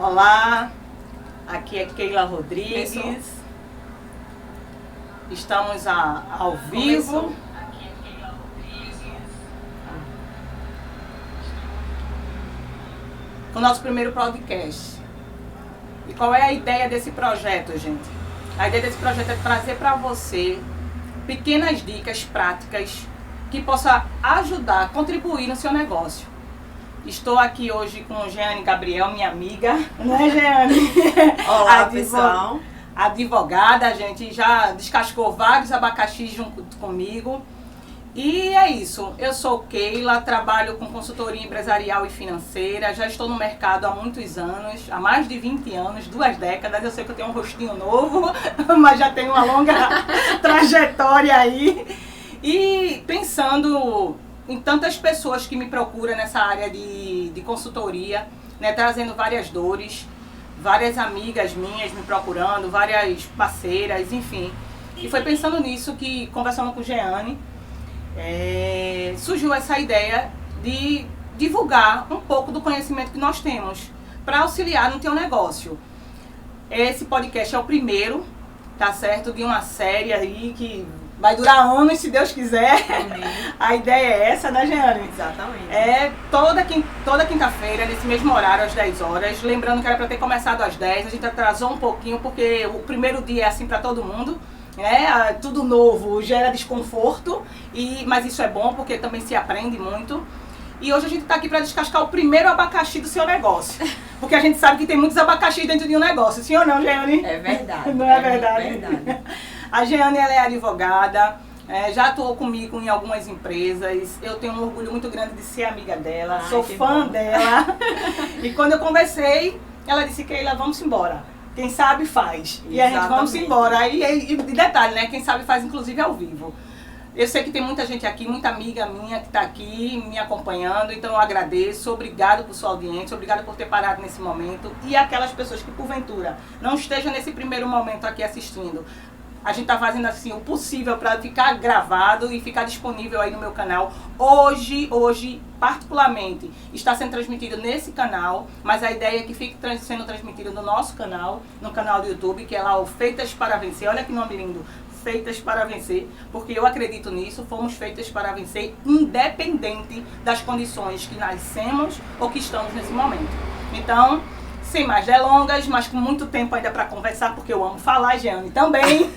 Olá, aqui é Keila Rodrigues. Estamos ao vivo. Com o nosso primeiro podcast. E qual é a ideia desse projeto, gente? A ideia desse projeto é trazer para você pequenas dicas práticas que possam ajudar, contribuir no seu negócio. Estou aqui hoje com Jeane Gabriel, minha amiga, né, Jeane? Olá, pessoal. Advogada, a gente já descascou vários abacaxis junto comigo. E é isso, eu sou Keila, trabalho com consultoria empresarial e financeira, já estou no mercado há muitos anos, há mais de 20 anos, 2 décadas. Eu sei que eu tenho um rostinho novo, mas já tenho uma longa trajetória aí. E pensando em tantas pessoas que me procuram nessa área de consultoria, né, trazendo várias dores, várias amigas minhas me procurando, várias parceiras, enfim. E foi pensando nisso que, conversando com Jeane, surgiu essa ideia de divulgar um pouco do conhecimento que nós temos para auxiliar no teu negócio. Esse podcast é o primeiro, tá certo, de uma série aí que vai durar anos, se Deus quiser. A ideia é essa, né, Jeane? Exatamente. É toda quinta-feira, nesse mesmo horário, às 10 horas. Lembrando que era para ter começado às 10, a gente atrasou um pouquinho, porque o primeiro dia é assim para todo mundo. Tudo novo gera desconforto, mas isso é bom porque também se aprende muito. E hoje a gente está aqui para descascar o primeiro abacaxi do seu negócio. Porque a gente sabe que tem muitos abacaxis dentro de um negócio, sim ou não, Jeane? É verdade. Não é verdade? É verdade. A Jeane, ela é advogada, já atuou comigo em algumas empresas. Eu tenho um orgulho muito grande de ser amiga dela, sou fã dela. E quando eu conversei, ela disse: Keila, vamos embora. Quem sabe faz. Exatamente. E a gente vamos embora. E detalhe, né? Quem sabe faz inclusive ao vivo. Eu sei que tem muita gente aqui, muita amiga minha que está aqui me acompanhando, então eu agradeço, obrigado por sua audiência, obrigado por ter parado nesse momento. E aquelas pessoas que porventura não estejam nesse primeiro momento aqui assistindo, a gente está fazendo assim o possível para ficar gravado e ficar disponível aí no meu canal. Hoje, particularmente, está sendo transmitido nesse canal, mas a ideia é que fique sendo transmitido no nosso canal, no canal do YouTube, que é lá o Feitas para Vencer. Olha que nome lindo, Feitas para Vencer, porque eu acredito nisso, fomos feitas para vencer, independente das condições que nascemos ou que estamos nesse momento. Então, sem mais delongas, mas com muito tempo ainda para conversar, porque eu amo falar, Jeane também,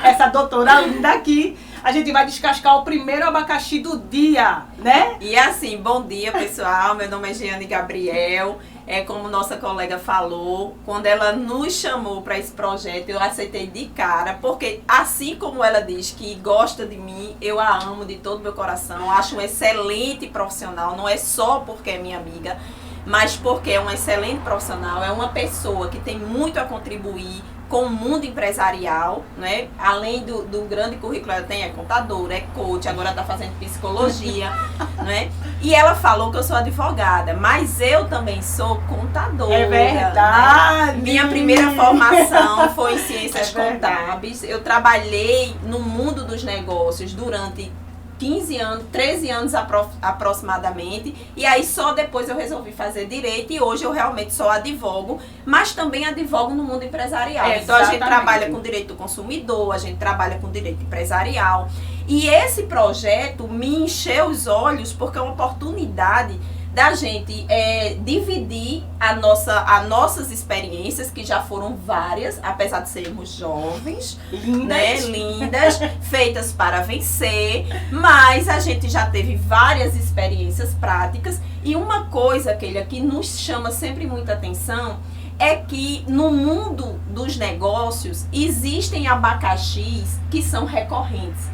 essa doutora linda aqui, a gente vai descascar o primeiro abacaxi do dia, né? E assim, bom dia, pessoal, meu nome é Jeane Gabriel, como nossa colega falou, quando ela nos chamou para esse projeto, eu aceitei de cara, porque assim como ela diz que gosta de mim, eu a amo de todo meu coração, acho um excelente profissional, não é só porque é minha amiga, mas porque é um excelente profissional, é uma pessoa que tem muito a contribuir com o mundo empresarial, né? Além do grande currículo, ela tem, é contadora, é coach, agora está fazendo psicologia, né? E ela falou que eu sou advogada, mas eu também sou contadora. É verdade! Né? Minha primeira formação foi em ciências contábeis. Eu trabalhei no mundo dos negócios durante 15 anos, 13 anos aproximadamente, e aí só depois eu resolvi fazer direito e hoje eu realmente só advogo, mas também advogo no mundo empresarial. Então a gente trabalha com direito do consumidor, a gente trabalha com direito empresarial, e esse projeto me encheu os olhos porque é uma oportunidade da gente dividir as nossas experiências, que já foram várias, apesar de sermos jovens, lindas, feitas para vencer, mas a gente já teve várias experiências práticas, e uma coisa, Keila, que nos chama sempre muita atenção, é que no mundo dos negócios existem abacaxis que são recorrentes,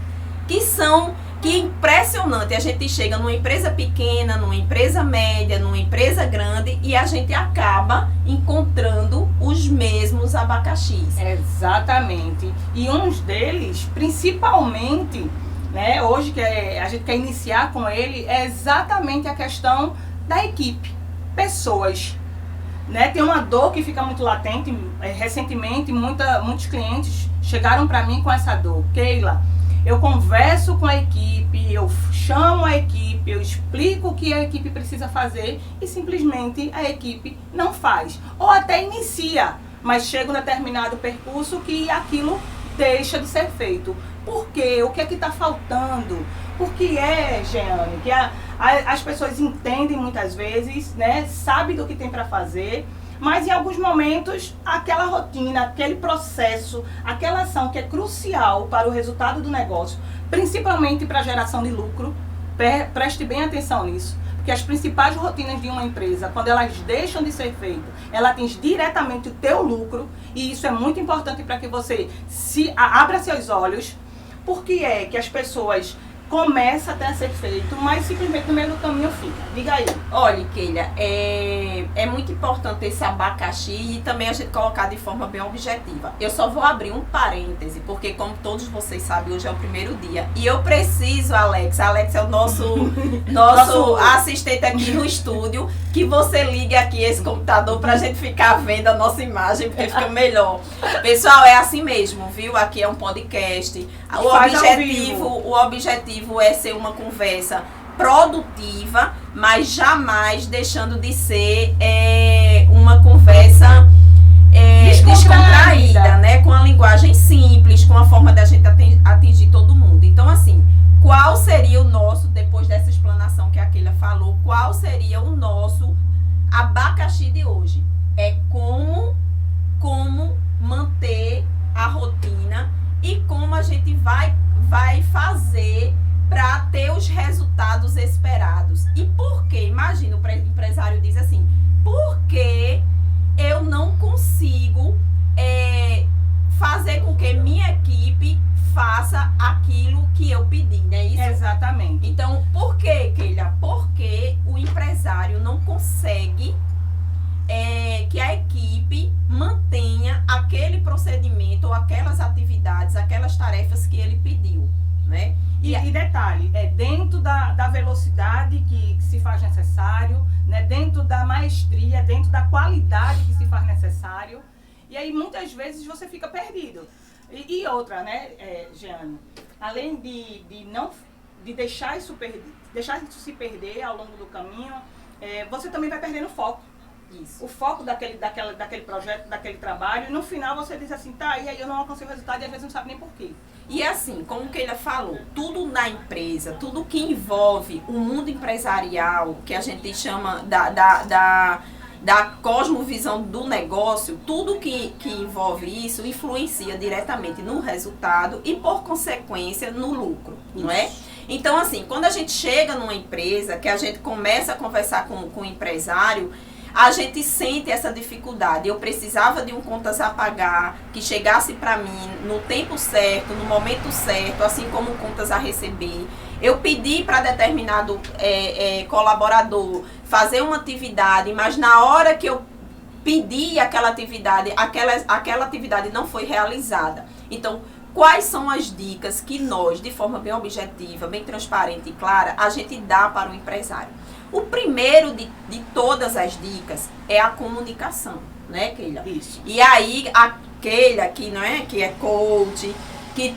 que é impressionante, a gente chega numa empresa pequena, numa empresa média, numa empresa grande e a gente acaba encontrando os mesmos abacaxis. Exatamente. E uns deles, principalmente, né, hoje que a gente quer iniciar com ele, é exatamente a questão da equipe, pessoas. Né? Tem uma dor que fica muito latente. Recentemente, muitos clientes chegaram para mim com essa dor. Keila, eu converso com a equipe, eu chamo a equipe, eu explico o que a equipe precisa fazer e simplesmente a equipe não faz. Ou até inicia, mas chega um determinado percurso que aquilo deixa de ser feito. Por quê? O que é que está faltando? Porque Jeane, que as pessoas entendem muitas vezes, né, sabem do que tem para fazer, mas em alguns momentos aquela rotina, aquele processo, aquela ação que é crucial para o resultado do negócio, principalmente para a geração de lucro, preste bem atenção nisso, porque as principais rotinas de uma empresa, quando elas deixam de ser feitas, ela atinge diretamente o teu lucro, e isso é muito importante para que você abra seus olhos. Por que é que as pessoas começam até a ser feito, mas simplesmente no meio do caminho fica? Diga aí. Olha, Keila, é muito importante esse abacaxi e também a gente colocar de forma bem objetiva. Eu só vou abrir um parêntese, porque como todos vocês sabem, hoje é o primeiro dia. E eu preciso, Alex é o nosso assistente aqui no estúdio, que você ligue aqui esse computador pra gente ficar vendo a nossa imagem, porque fica melhor. Pessoal, é assim mesmo, viu? Aqui é um podcast. O objetivo é ser uma conversa produtiva, mas jamais deixando de ser uma conversa descontraída, né? Com a linguagem simples, com a forma da gente atingir todo mundo. Então, assim, qual seria o nosso, depois dessa explanação que a Keila falou, qual seria o nosso abacaxi de hoje? É como manter a rotina e como a gente vai fazer para ter os resultados esperados. E por quê? Imagina, o empresário diz assim, por que eu não consigo fazer com que minha equipe faça aquilo que eu pedi, não é isso? Exatamente. Então, por quê, Keila? Porque o empresário não consegue que a equipe mantenha aquele procedimento ou aquelas atividades, aquelas tarefas que ele pediu, né? E detalhe, dentro da velocidade que se faz necessário, né? Dentro da maestria, dentro da qualidade que se faz necessário. E aí muitas vezes você fica perdido. E outra, né, Jeane, além de deixar isso se perder ao longo do caminho, você também vai perdendo foco. Isso. O foco daquele projeto, daquele trabalho, e no final você diz assim, tá, e aí eu não alcancei o resultado e às vezes não sabe nem por quê. E assim, como Keila falou, tudo na empresa, tudo que envolve o mundo empresarial, que a gente chama da cosmovisão do negócio, tudo que envolve isso influencia diretamente no resultado e, por consequência, no lucro, não é? Então, assim, quando a gente chega numa empresa, que a gente começa a conversar com o empresário, a gente sente essa dificuldade. Eu precisava de um contas a pagar, que chegasse para mim no tempo certo, no momento certo, assim como contas a receber. Eu pedi para determinado colaborador fazer uma atividade, mas na hora que eu pedi aquela atividade, aquela atividade não foi realizada. Então, quais são as dicas que nós, de forma bem objetiva, bem transparente e clara, a gente dá para o empresário? O primeiro de todas as dicas é a comunicação, né, Keila? Isso. E aí, a Keila, que é coach, que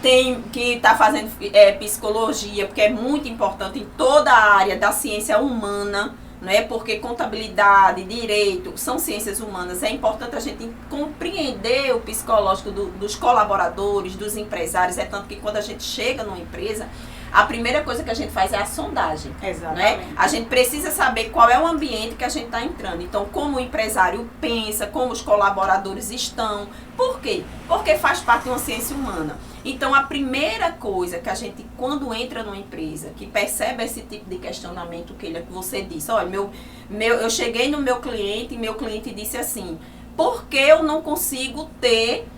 está fazendo psicologia, porque é muito importante em toda a área da ciência humana, né? Porque contabilidade, direito, são ciências humanas. É importante a gente compreender o psicológico dos colaboradores, dos empresários. É tanto que quando a gente chega numa empresa, a primeira coisa que a gente faz é a sondagem. Exatamente. Né? A gente precisa saber qual é o ambiente que a gente está entrando. Então, como o empresário pensa, como os colaboradores estão. Por quê? Porque faz parte de uma ciência humana. Então, a primeira coisa que a gente, quando entra numa empresa, que percebe esse tipo de questionamento que você disse, olha, eu cheguei no meu cliente e meu cliente disse assim, por que eu não consigo ter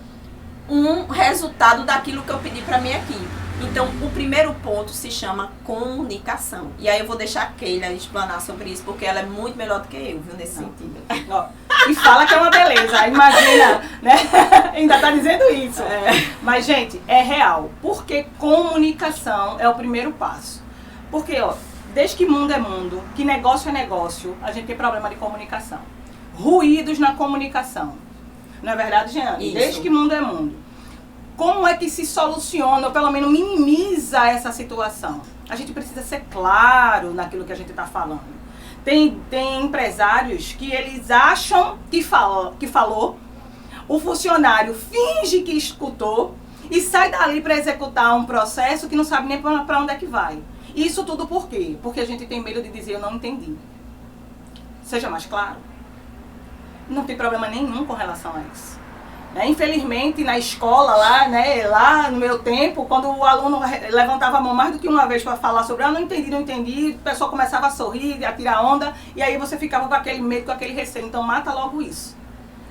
um resultado daquilo que eu pedi para minha equipe? Então, o primeiro ponto se chama comunicação. E aí eu vou deixar a Keila explanar sobre isso, porque ela é muito melhor do que eu, viu, nesse sentido. E fala que é uma beleza, imagina, né? Ainda tá dizendo isso. Mas, gente, é real. Porque comunicação é o primeiro passo. Porque, desde que mundo é mundo, que negócio é negócio, a gente tem problema de comunicação. Ruídos na comunicação. Não é verdade, Jeane? Isso. Desde que mundo é mundo. como é que se soluciona, ou pelo menos minimiza essa situação? A gente precisa ser claro naquilo que a gente está falando. Tem empresários que eles acham que falou, o funcionário finge que escutou e sai dali para executar um processo que não sabe nem para onde é que vai. Isso tudo por quê? Porque a gente tem medo de dizer eu não entendi. Seja mais claro. Não tem problema nenhum com relação a isso. Infelizmente, na escola, lá no meu tempo, quando o aluno levantava a mão mais do que uma vez para falar sobre não entendi, o pessoal começava a sorrir, a tirar onda, e aí você ficava com aquele medo, com aquele receio. Então, mata logo isso.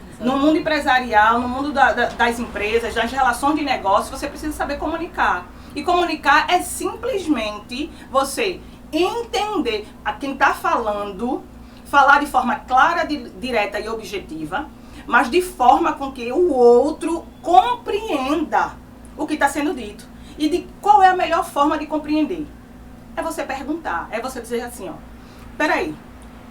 Exatamente. No mundo empresarial, no mundo das empresas, das relações de negócio, você precisa saber comunicar. E comunicar é simplesmente você entender a quem está falando, falar de forma clara, direta e objetiva, mas de forma com que o outro compreenda o que está sendo dito. E de qual é a melhor forma de compreender? É você perguntar, é você dizer assim, peraí,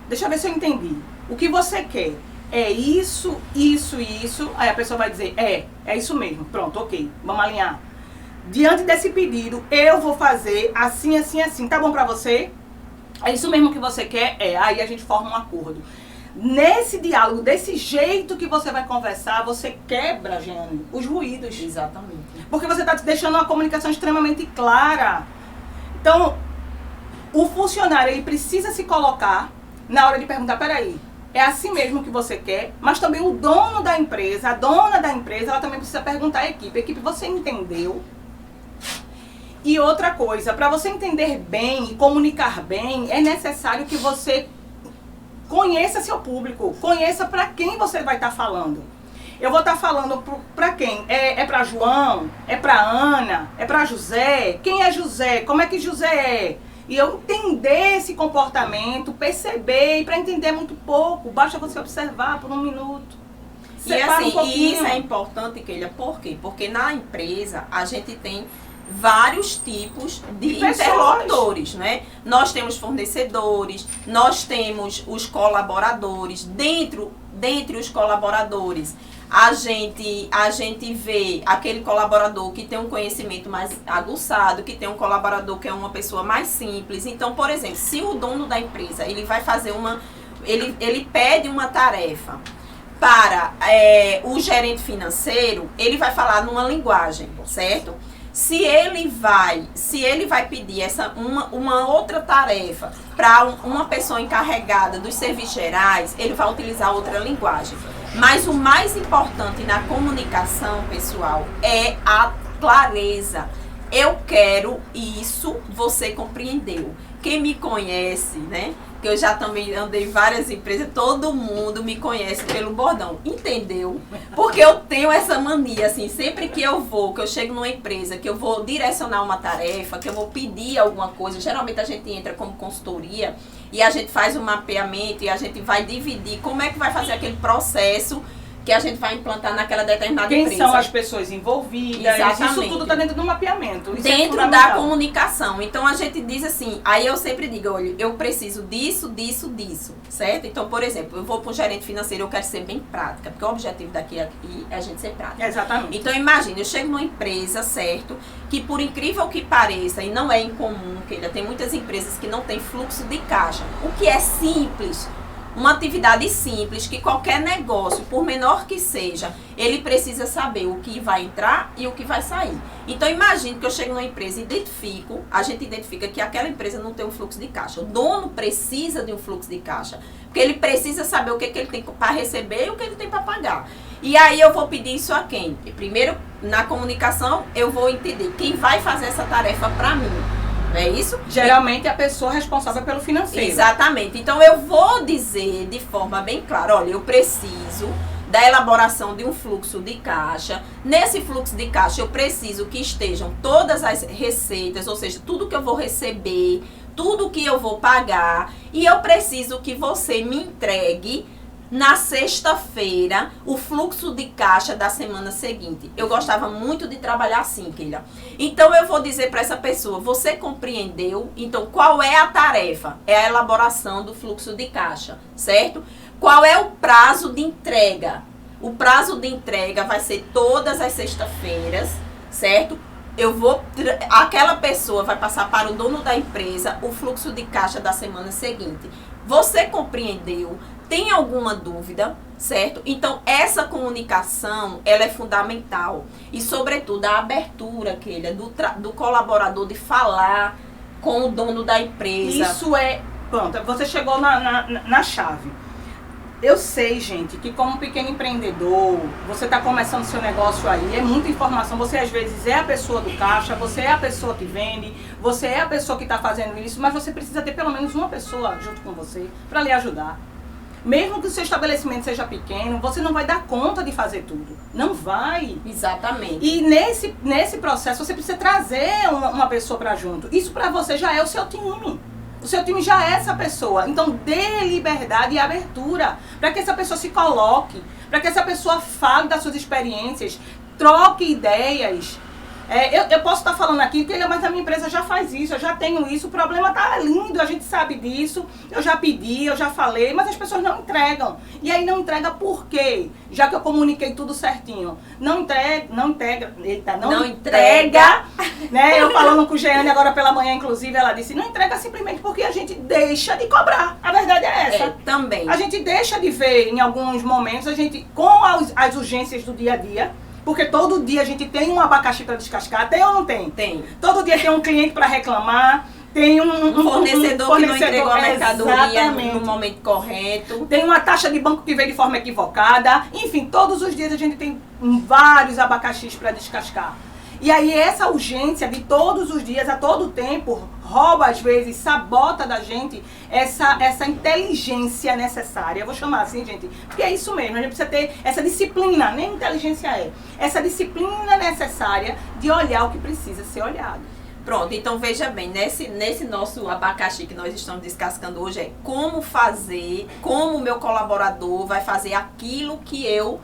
deixa eu ver se eu entendi. O que você quer é isso, isso e isso. Aí a pessoa vai dizer, é isso mesmo, pronto, ok, vamos alinhar. Diante desse pedido, eu vou fazer assim, assim, assim. Tá bom pra você? É isso mesmo que você quer? Aí a gente forma um acordo. Nesse diálogo, desse jeito que você vai conversar, você quebra, Jeane, os ruídos. Exatamente. Porque você está deixando uma comunicação extremamente clara. Então, o funcionário, ele precisa se colocar na hora de perguntar, peraí, é assim mesmo que você quer? Mas também o dono da empresa, a dona da empresa, ela também precisa perguntar à equipe. Equipe, você entendeu? E outra coisa, para você entender bem e comunicar bem, é necessário que você conheça seu público, conheça para quem você vai estar falando. Eu vou estar falando para quem? É para João? É para Ana? É para José? Quem é José? Como é que José é? E eu entender esse comportamento, perceber, e para entender muito pouco, basta você observar por um minuto. Separa e assim, e isso é importante, Keila, por quê? Porque na empresa a gente tem vários tipos de interlocutores, né? Nós temos fornecedores, nós temos os colaboradores. Dentre os colaboradores, a gente vê aquele colaborador que tem um conhecimento mais aguçado, que tem um colaborador que é uma pessoa mais simples. Então, por exemplo, se o dono da empresa, ele vai fazer ele pede uma tarefa para o gerente financeiro, ele vai falar numa linguagem, certo? Se ele vai pedir uma outra tarefa para uma pessoa encarregada dos serviços gerais, ele vai utilizar outra linguagem. Mas o mais importante na comunicação, pessoal, é a clareza. Eu quero isso, você compreendeu. Quem me conhece, né? Que eu já também andei em várias empresas, todo mundo me conhece pelo bordão, entendeu? Porque eu tenho essa mania, assim, sempre que eu chego numa empresa, que eu vou direcionar uma tarefa, que eu vou pedir alguma coisa, geralmente a gente entra como consultoria e a gente faz um mapeamento e a gente vai dividir como é que vai fazer aquele processo que a gente vai implantar naquela determinada empresa. Quem são as pessoas envolvidas? Exatamente. Isso tudo está dentro do mapeamento. Isso dentro da comunicação. Então a gente diz assim, aí eu sempre digo, olha, eu preciso disso, certo? Então, por exemplo, eu vou para um gerente financeiro, eu quero ser bem prática, porque o objetivo daqui é a gente ser prática. Exatamente. Então imagina, eu chego numa empresa, certo? Que por incrível que pareça, e não é incomum, que ainda tem muitas empresas que não tem fluxo de caixa. O que é simples, uma atividade simples, que qualquer negócio, por menor que seja, ele precisa saber o que vai entrar e o que vai sair. Então, imagine que eu chego numa empresa e a gente identifica que aquela empresa não tem um fluxo de caixa. O dono precisa de um fluxo de caixa, porque ele precisa saber o que ele tem para receber e o que ele tem para pagar. E aí eu vou pedir isso a quem? Primeiro, na comunicação, eu vou entender quem vai fazer essa tarefa para mim. Não é isso? Geralmente é a pessoa responsável pelo financeiro. Exatamente. Então eu vou dizer de forma bem clara, olha, eu preciso da elaboração de um fluxo de caixa. Nesse fluxo de caixa eu preciso que estejam todas as receitas, ou seja, tudo que eu vou receber, tudo que eu vou pagar, e eu preciso que você me entregue na sexta-feira o fluxo de caixa da semana seguinte. Eu gostava muito de trabalhar assim, Keila. Então eu vou dizer para essa pessoa, você compreendeu? Então qual é a tarefa? É a elaboração do fluxo de caixa, certo? Qual é o prazo de entrega? O prazo de entrega vai ser todas as sextas-feiras, certo? Aquela pessoa vai passar para o dono da empresa o fluxo de caixa da semana seguinte. Você compreendeu? Tem alguma dúvida, certo? Então, essa comunicação, ela é fundamental. E, sobretudo, a abertura, Keila, do colaborador de falar com o dono da empresa. Isso é... Pronto, você chegou na chave. Eu sei, gente, que como pequeno empreendedor, você está começando seu negócio aí, é muita informação. Você, às vezes, é a pessoa do caixa, você é a pessoa que vende, você é a pessoa que está fazendo isso, mas você precisa ter pelo menos uma pessoa junto com você para lhe ajudar. Mesmo que o seu estabelecimento seja pequeno, você não vai dar conta de fazer tudo. Não vai. Exatamente. E nesse processo, você precisa trazer uma pessoa para junto. Isso para você já é o seu time. O seu time já é essa pessoa. Então, dê liberdade e abertura para que essa pessoa se coloque, para que essa pessoa fale das suas experiências, troque ideias. Eu posso estar falando aqui, mas a minha empresa já faz isso, eu já tenho isso, o problema tá lindo, a gente sabe disso, eu já pedi, eu já falei, mas as pessoas não entregam. E aí não entrega por quê? Já que eu comuniquei tudo certinho. Não entrega, né? Eu falando com o Jeane agora pela manhã, inclusive, ela disse, não entrega simplesmente porque a gente deixa de cobrar. A verdade é essa. Também. A gente deixa de ver em alguns momentos, a gente, com as urgências do dia a dia, porque todo dia a gente tem um abacaxi para descascar, tem ou não tem? Tem. Todo dia tem um cliente para reclamar, tem um fornecedor que não entregou a mercadoria no momento correto. Tem uma taxa de banco que veio de forma equivocada. Enfim, todos os dias a gente tem vários abacaxis para descascar. E aí essa urgência de todos os dias, a todo tempo, rouba às vezes, sabota da gente essa inteligência necessária. Eu vou chamar assim, gente, porque é isso mesmo. A gente precisa ter essa disciplina, nem inteligência é. Essa disciplina necessária de olhar o que precisa ser olhado. Pronto, então veja bem, nesse nosso abacaxi que nós estamos descascando hoje é como fazer, como o meu colaborador vai fazer aquilo que eu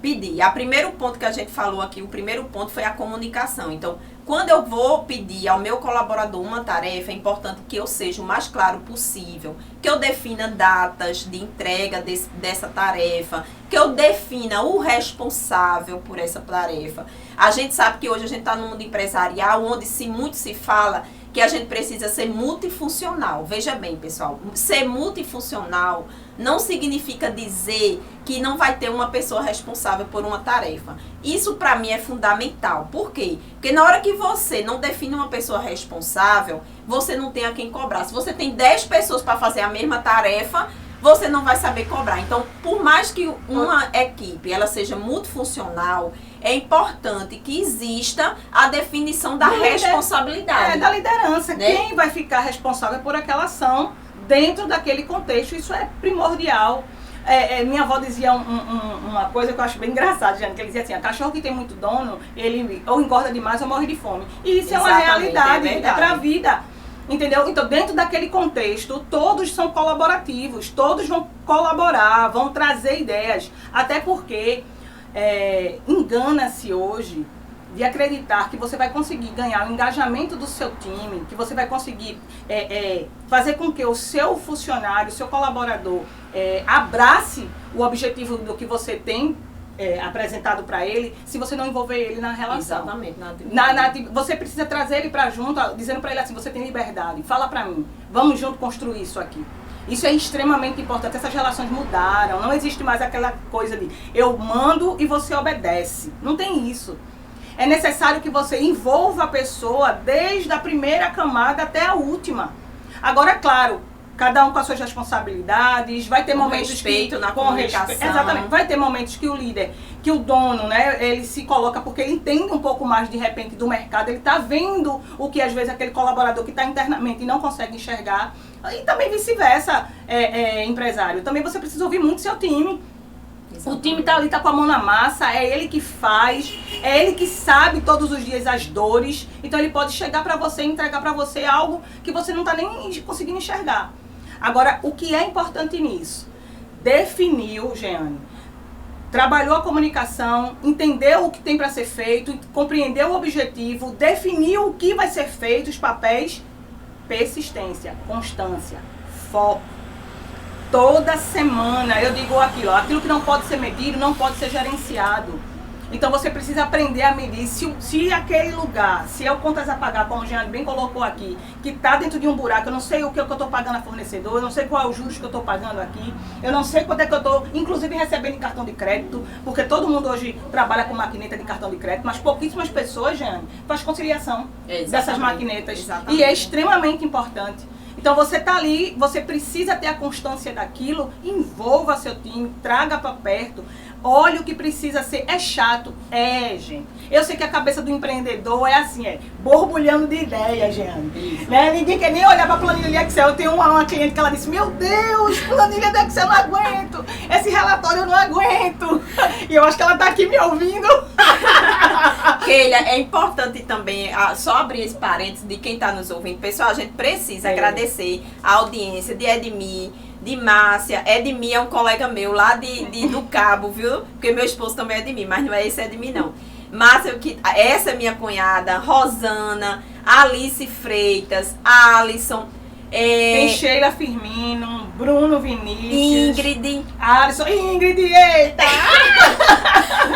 pedir. O primeiro ponto que a gente falou aqui, o primeiro ponto foi a comunicação. Então, quando eu vou pedir ao meu colaborador uma tarefa, é importante que eu seja o mais claro possível, que eu defina datas de entrega dessa tarefa, que eu defina o responsável por essa tarefa. A gente sabe que hoje a gente está no mundo empresarial, onde muito se fala que a gente precisa ser multifuncional. Veja bem, pessoal, ser multifuncional não significa dizer que não vai ter uma pessoa responsável por uma tarefa. Isso para mim é fundamental. Por quê? Porque na hora que você não define uma pessoa responsável, você não tem a quem cobrar. Se você tem 10 pessoas para fazer a mesma tarefa, você não vai saber cobrar. Então, por mais que uma equipe ela seja multifuncional, é importante que exista a definição da responsabilidade. Da liderança. Né? Quem vai ficar responsável por aquela ação dentro daquele contexto, isso é primordial. Minha avó dizia uma coisa que eu acho bem engraçada, Jane, que ele dizia assim, cachorro que tem muito dono, ele ou engorda demais ou morre de fome. E isso é uma realidade, é para a vida. Entendeu? Então, dentro daquele contexto, todos são colaborativos, todos vão colaborar, vão trazer ideias. Até porque engana-se hoje de acreditar que você vai conseguir ganhar o engajamento do seu time, que você vai conseguir fazer com que o seu funcionário, o seu colaborador abrace o objetivo do que você tem apresentado para ele, se você não envolver ele na relação. Exatamente. Você precisa trazer ele para junto, dizendo para ele assim, você tem liberdade, fala para mim, vamos junto construir isso aqui. Isso é extremamente importante. Essas relações mudaram, não existe mais aquela coisa de eu mando e você obedece. Não tem isso. É necessário que você envolva a pessoa desde a primeira camada até a última. Agora, é claro, cada um com as suas responsabilidades, vai ter momentos respeito na comunicação. Exatamente, vai ter momentos que o líder, que o dono, né, ele se coloca porque ele entende um pouco mais de repente do mercado, ele está vendo o que às vezes aquele colaborador que está internamente e não consegue enxergar, e também vice-versa, empresário. Também você precisa ouvir muito seu time. Exatamente. O time tá ali, tá com a mão na massa, é ele que faz, é ele que sabe todos os dias as dores, então ele pode chegar para você e entregar para você algo que você não tá nem conseguindo enxergar. Agora, o que é importante nisso? Definiu, Jeane, trabalhou a comunicação, entendeu o que tem para ser feito, compreendeu o objetivo, definiu o que vai ser feito, os papéis, persistência, constância, foco. Toda semana eu digo aquilo que não pode ser medido, não pode ser gerenciado. Então você precisa aprender a medir se aquele lugar, se é o contas a pagar, como o Jean bem colocou aqui, que está dentro de um buraco, eu não sei o que eu estou pagando a fornecedor, eu não sei qual é o juros que eu estou pagando aqui, eu não sei quanto é que eu estou, inclusive, recebendo em cartão de crédito, porque todo mundo hoje trabalha com maquineta de cartão de crédito, mas pouquíssimas pessoas, Jean, faz conciliação dessas maquinetas. Exatamente. E é extremamente importante. Então você está ali, você precisa ter a constância daquilo, envolva seu time, traga para perto, olha o que precisa ser. É chato? É, gente. Eu sei que a cabeça do empreendedor é assim, borbulhando de ideias, gente. Né? Ninguém quer nem olhar para a planilha de Excel. Eu tenho uma cliente que ela disse, meu Deus, planilha de Excel eu não aguento, esse relatório eu não aguento. E eu acho que ela está aqui me ouvindo. Keila, é importante também, só abrir esse parênteses de quem está nos ouvindo. Pessoal, a gente precisa agradecer a audiência de Edmir, de Márcia. Edmir é um colega meu lá do Cabo, viu? Porque meu esposo também é Edmir, mas não é esse Edmir, não. Márcia, essa é minha cunhada, Rosana, Alice Freitas, Alisson. Tem Sheila Firmino, Bruno Vinícius, Ingrid, Alisson, Ingrid, eita!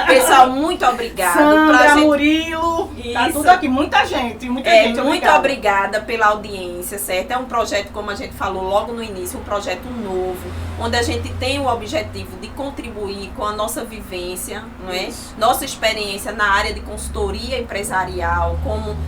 Pessoal, muito obrigada. Sandra, Murilo, tá Isso. tudo aqui, muita gente, muito obrigada pela audiência, certo? É um projeto, como a gente falou logo no início, um projeto novo, onde a gente tem o objetivo de contribuir com a nossa vivência, não é? Nossa experiência na área de consultoria empresarial,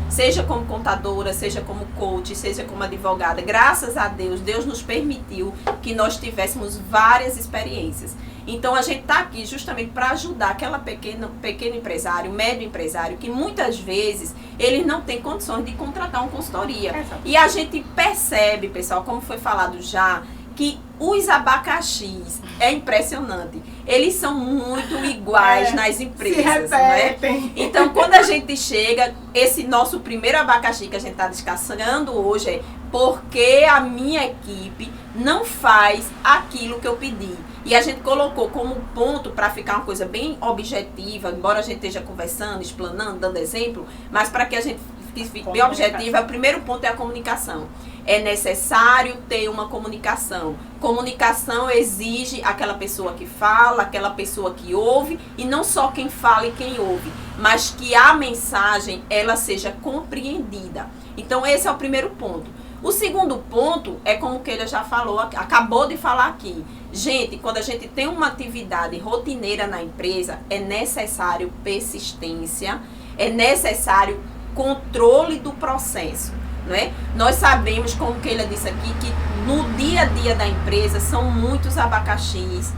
seja como contadora, seja como coach, seja como advogada. Graças a Deus, Deus nos permitiu que nós tivéssemos várias experiências. Então a gente está aqui justamente para ajudar aquela pequeno empresário, médio empresário, que muitas vezes ele não tem condições de contratar uma consultoria. E a gente percebe, pessoal, como foi falado já, que os abacaxis, é impressionante, eles são muito iguais nas empresas, se repetem. Né? Então, quando a gente chega, esse nosso primeiro abacaxi que a gente está descascando hoje é porque a minha equipe não faz aquilo que eu pedi. E a gente colocou como ponto para ficar uma coisa bem objetiva, embora a gente esteja conversando, explanando, dando exemplo, mas para que a gente fique bem objetiva, o primeiro ponto é a comunicação. É necessário ter uma comunicação. Comunicação exige aquela pessoa que fala, aquela pessoa que ouve, e não só quem fala e quem ouve, mas que a mensagem ela seja compreendida. Então esse é o primeiro ponto. O segundo ponto é como que ele já falou, acabou de falar aqui. Gente, quando a gente tem uma atividade rotineira na empresa, é necessário persistência, é necessário controle do processo. Não é? Nós sabemos, como que ele disse aqui, que no dia a dia da empresa são muitos abacaxis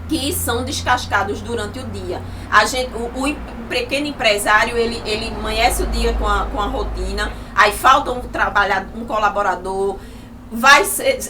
que são descascados durante o dia. O pequeno empresário, ele amanhece o dia com a rotina, aí falta um colaborador,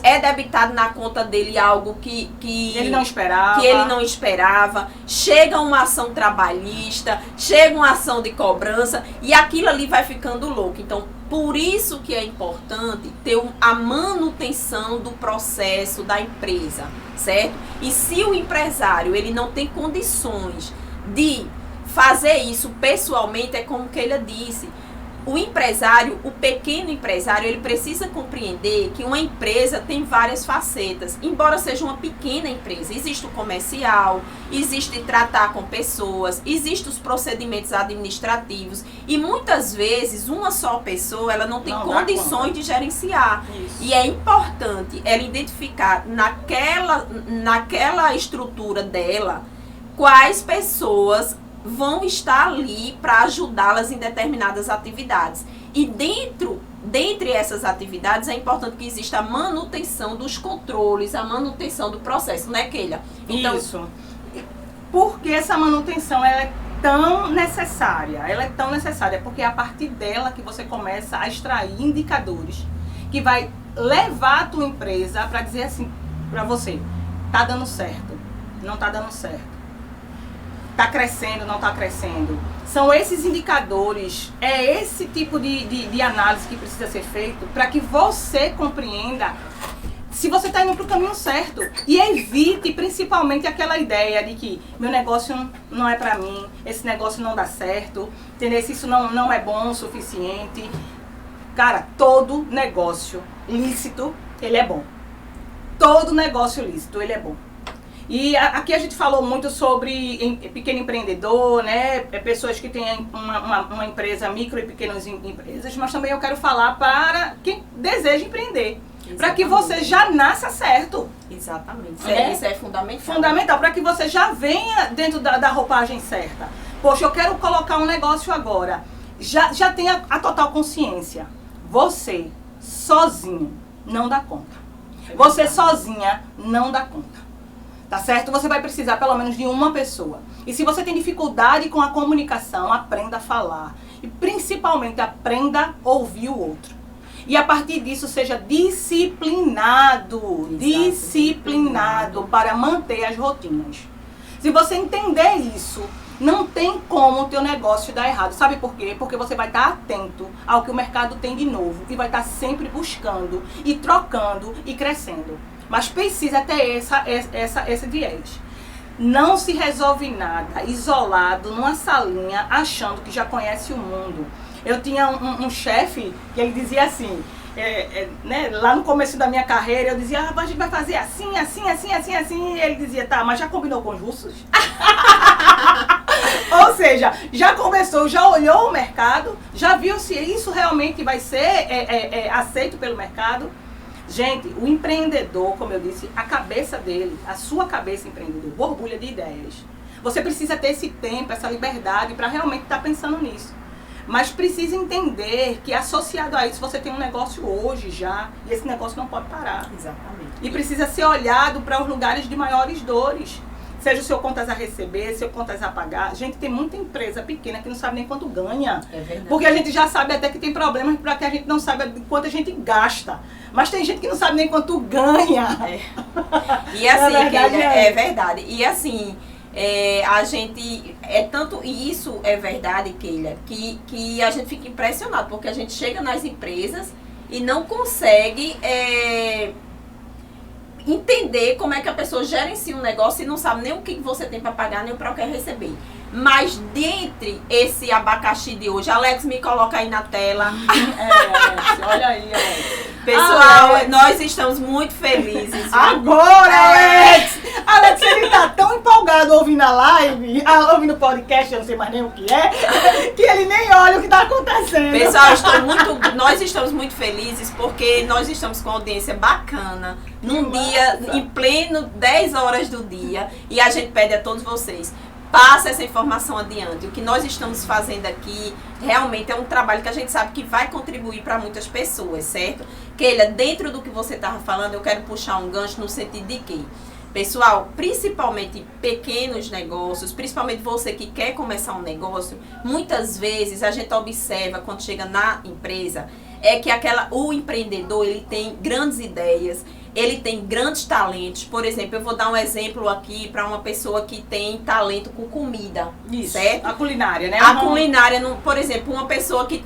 é debitado na conta dele algo que ele não esperava, chega uma ação trabalhista, chega uma ação de cobrança e aquilo ali vai ficando louco. Então, por isso que é importante ter a manutenção do processo da empresa, certo? E se o empresário ele não tem condições de fazer isso pessoalmente, é como que ele disse, o empresário, o pequeno empresário, ele precisa compreender que uma empresa tem várias facetas. Embora seja uma pequena empresa, existe o comercial, existe tratar com pessoas, existem os procedimentos administrativos e muitas vezes uma só pessoa ela não tem condições de gerenciar. Isso. E é importante ela identificar naquela estrutura dela quais pessoas vão estar ali para ajudá-las em determinadas atividades. E dentre essas atividades é importante que exista a manutenção dos controles, a manutenção do processo, né, Keila? Então, isso. Porque essa manutenção ela é tão necessária? Ela é tão necessária porque é a partir dela que você começa a extrair indicadores que vai levar a tua empresa para dizer assim para você, tá dando certo, não tá dando certo. Está crescendo, não está crescendo. São esses indicadores, é esse tipo de análise que precisa ser feito para que você compreenda se você está indo para o caminho certo. E evite principalmente aquela ideia de que meu negócio não é para mim, esse negócio não dá certo, entendeu? Se isso não é bom o suficiente. Cara, todo negócio lícito, ele é bom. Todo negócio lícito, ele é bom. E aqui a gente falou muito sobre pequeno empreendedor, né? Pessoas que têm uma empresa, micro e pequenas empresas, mas também eu quero falar para quem deseja empreender. Para que você já nasça certo. Exatamente. Isso é fundamental. Fundamental, para que você já venha dentro da roupagem certa. Poxa, eu quero colocar um negócio agora. Já tenha a total consciência. Você, sozinho, não dá conta. Você sozinha não dá conta. Tá certo? Você vai precisar pelo menos de uma pessoa. E se você tem dificuldade com a comunicação, aprenda a falar. E principalmente aprenda a ouvir o outro. E a partir disso seja disciplinado. Disciplinado para manter as rotinas. Se você entender isso, não tem como o teu negócio dar errado. Sabe por quê? Porque você vai estar atento ao que o mercado tem de novo. E vai estar sempre buscando e trocando e crescendo. Mas precisa ter esse viés. Não se resolve nada isolado numa salinha achando que já conhece o mundo. Eu tinha um chefe que ele dizia assim, né, lá no começo da minha carreira, eu dizia, a gente vai fazer assim, assim, assim, assim, assim. E ele dizia, tá, mas já combinou com os russos? Ou seja, já conversou, já olhou o mercado, já viu se isso realmente vai ser aceito pelo mercado. Gente, o empreendedor, como eu disse, a cabeça dele, a sua cabeça empreendedor, borbulha de ideias. Você precisa ter esse tempo, essa liberdade para realmente estar pensando nisso. Mas precisa entender que associado a isso você tem um negócio hoje já, e esse negócio não pode parar. Exatamente. E precisa ser olhado para os lugares de maiores dores. Seja o seu contas a receber, seu contas a pagar. Gente, tem muita empresa pequena que não sabe nem quanto ganha. É verdade. Porque a gente já sabe até que tem problemas para que a gente não saiba quanto a gente gasta. Mas tem gente que não sabe nem quanto ganha. E assim, é verdade. E assim, a gente, e isso é verdade, Keila, que a gente fica impressionado, porque a gente chega nas empresas e não consegue entender como é que a pessoa gerencia um negócio e não sabe nem o que você tem para pagar, nem para o que receber. Mas dentre esse abacaxi de hoje, Alex, me coloca aí na tela. Alex, olha aí, Alex. Pessoal, nós estamos muito felizes. Agora, Alex! Alex, ele tá tão empolgado ouvindo a live, ouvindo o podcast, eu não sei mais nem o que que ele nem olha o que tá acontecendo. Pessoal, nós estamos muito felizes porque nós estamos com audiência bacana, num dia, em pleno 10 horas do dia, e a gente pede a todos vocês, passa essa informação adiante. O que nós estamos fazendo aqui realmente é um trabalho que a gente sabe que vai contribuir para muitas pessoas, certo? Keila, dentro do que você estava falando, eu quero puxar um gancho no sentido de que, pessoal, principalmente pequenos negócios, principalmente você que quer começar um negócio, muitas vezes a gente observa quando chega na empresa, que o empreendedor, ele tem grandes ideias, ele tem grandes talentos. Por exemplo, eu vou dar um exemplo aqui para uma pessoa que tem talento com comida. Isso, certo? A culinária, né? A culinária, por exemplo, uma pessoa que